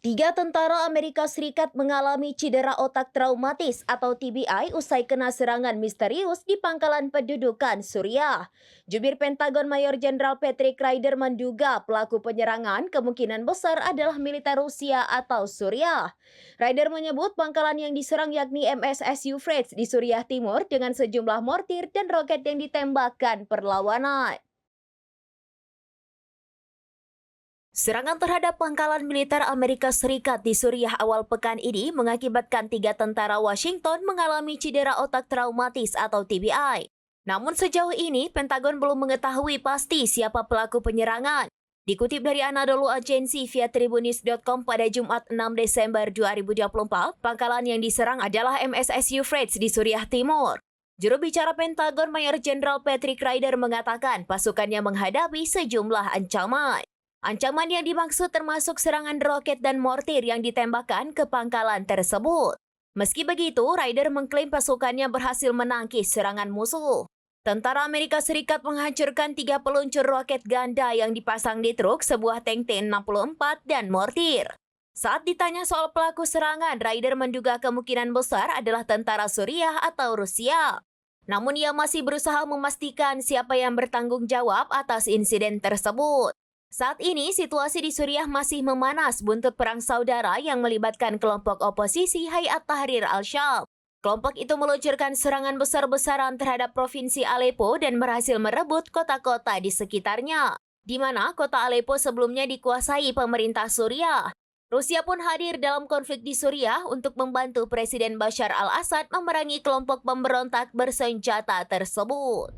Tiga tentara Amerika Serikat mengalami cedera otak traumatis atau TBI usai kena serangan misterius di pangkalan pendudukan Suriah. Jubir Pentagon Mayor Jenderal Patrick Ryder menduga pelaku penyerangan kemungkinan besar adalah militer Rusia atau Suriah. Ryder menyebut pangkalan yang diserang yakni MSS Euphrates di Suriah Timur dengan sejumlah mortir dan roket yang ditembakkan perlawanan. Serangan terhadap pangkalan militer Amerika Serikat di Suriah awal pekan ini mengakibatkan tiga tentara Washington mengalami cedera otak traumatis atau TBI. Namun sejauh ini, Pentagon belum mengetahui pasti siapa pelaku penyerangan. Dikutip dari Anadolu Agency via Tribunnews.com pada Jumat 6 Desember 2024, pangkalan yang diserang adalah MSS Euphrates di Suriah Timur. Juru bicara Pentagon Mayor Jenderal Patrick Ryder mengatakan pasukannya menghadapi sejumlah ancaman. Ancaman yang dimaksud termasuk serangan roket dan mortir yang ditembakkan ke pangkalan tersebut. Meski begitu, Ryder mengklaim pasukannya berhasil menangkis serangan musuh. Tentara Amerika Serikat menghancurkan 3 peluncur roket ganda yang dipasang di truk sebuah tank T-64 dan mortir. Saat ditanya soal pelaku serangan, Ryder menduga kemungkinan besar adalah tentara Suriah atau Rusia. Namun ia masih berusaha memastikan siapa yang bertanggung jawab atas insiden tersebut. Saat ini, situasi di Suriah masih memanas buntut perang saudara yang melibatkan kelompok oposisi Hayat Tahrir al-Syam. Kelompok itu meluncurkan serangan besar-besaran terhadap provinsi Aleppo dan berhasil merebut kota-kota di sekitarnya, di mana kota Aleppo sebelumnya dikuasai pemerintah Suriah. Rusia pun hadir dalam konflik di Suriah untuk membantu Presiden Bashar al-Assad memerangi kelompok pemberontak bersenjata tersebut.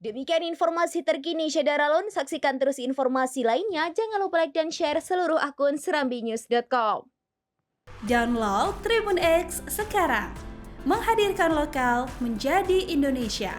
Demikian informasi terkini Syadaralun, saksikan terus informasi lainnya, jangan lupa like dan share seluruh akun serambinews.com. Download Tribun X sekarang, menghadirkan lokal menjadi Indonesia.